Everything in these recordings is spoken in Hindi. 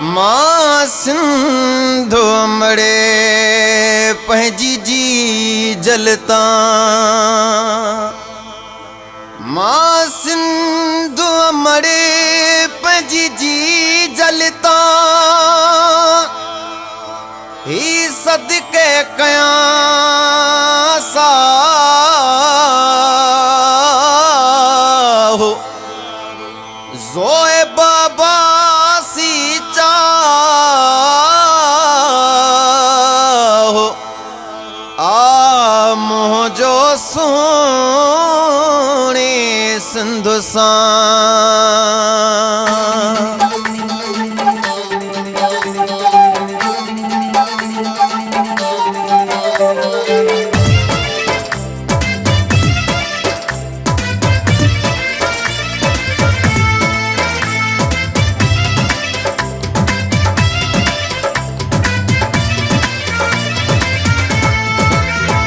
मां सिंधु अमड़े पंहिंजी जी जलता। मां सिंधु अमड़े पंहिंजी जी जलता। ही सदके कयां साहो ज़ोए बाबा सी चाहो आ मुझो सोने सिंधु सां।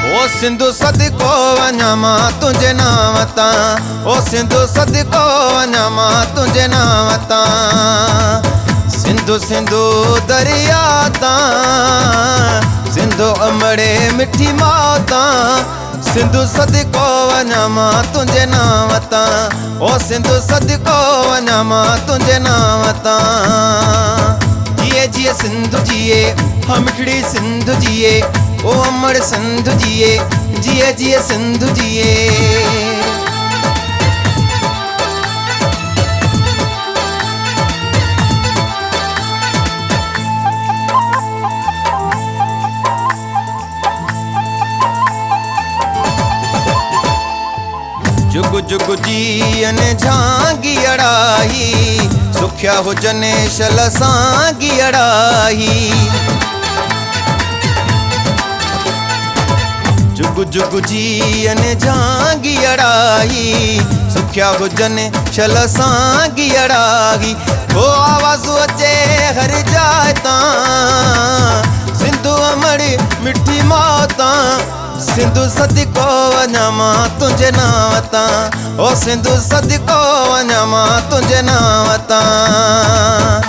ओ सिंधु सदको वञा मां तुंहिंजे नाम तां। ओ सिंधु सदको वञा मां तुंहिंजे नाम तां। सिंधु सिंधु दरिया तां सिंधु अमड़े मिठी मातां। सिंधु सदको वञा मां तुंहिंजे नाम तां। ओ सिंधु सदको वञा मां तुंहिंजे नाम तां। जिए जिए सिंधु जिए हम मिठड़ी सिंधु जिए। ओ अमड़ सिंधु जिए जिए जिए सिंधु जिए। जुग जुग जीअन झांगी अड़ाही सुख्या हुजने शल सांगी अड़ाही। जुग जुग जीअन झांगी अड़ाही सुख्या हुजने शल सांगी अड़ाही। ओ आवाज़ अचे हर जाए तां सिंधु अमड़ी मिठी मातां। सिंधु सदको वञा मां तुंहिंजे नाम तां। ओ सिंधु सदको वञा मां तुंहिंजे नाम तां।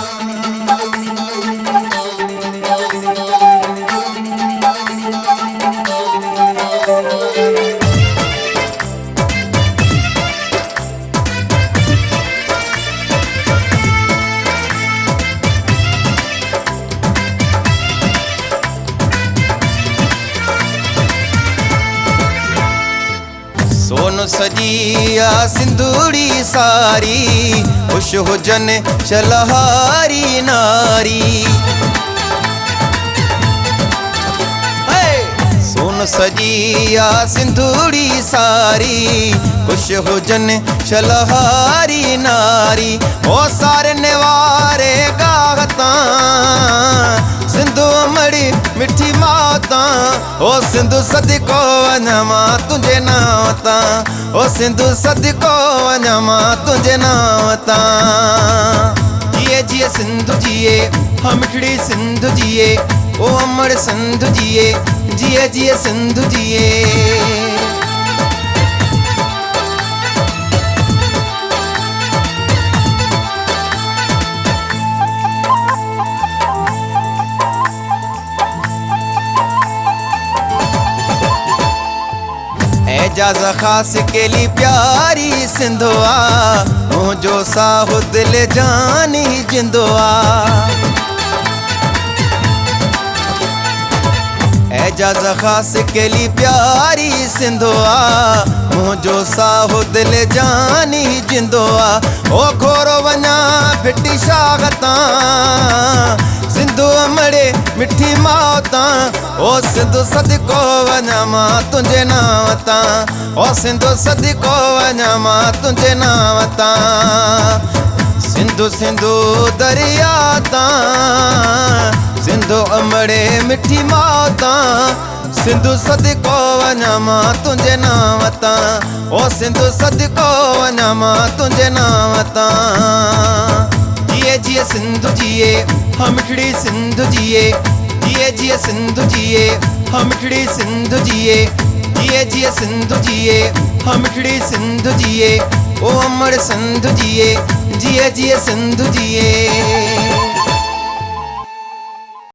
सोन सजिया सिंधुड़ी सारी खुश हुजन शलहारी नारी। सोन सजिया सिंधुड़ी सारी खुश हुजन शलहारी नारी। ओ सारे निवारे गाहतां सिंधु अमड़ी मिठी मातां। ओ सिंधु सदको वञा मां तुंहिंजे नाम तां। ओ सिंधु सदको वञा मां तुंहिंजे नाम तां। जिए जिए सिंधु जिए हम मिठड़ी सिंधु जिए। ओ अमड़ सिंधु जिए जिए जिए सिंधु जिए। एजाज़ ख़ास केली प्यारी सिंधुआ मुझो साहु दिल जानी जिंदुआ। एजाज़ ख़ास केली प्यारी सिंधुआ मुझो साहु दिल जानी जिंदुआ। ओ खोरो वञा फिटी शागतां सिंधु अमड़े मिठी मातां। ओ सिंधु सदको वञा मां तुंहिंजे नाम तां। ओ सिंधु सदको वञा मां तुंहिंजे नाम तां। सिंधु सिंधु दरिया तां सिंधु अमड़े मिठी मातां। सिंधु सदको वञा मां तुंहिंजे नाम तां। ओ सिंधु सदको वञा मां तुंहिंजे नाम तां। जिए जिए सिंधु जिए हम मिठड़ी सिंधु जिए। जिए जिए सिंधु जिए हम मिठड़ी सिंधु जिए। जिए जिए सिंधु जिए हम मिठड़ी सिंधु जिए। ओ अमड़ सिंधु जिए जिए जिए सिंधु जिए।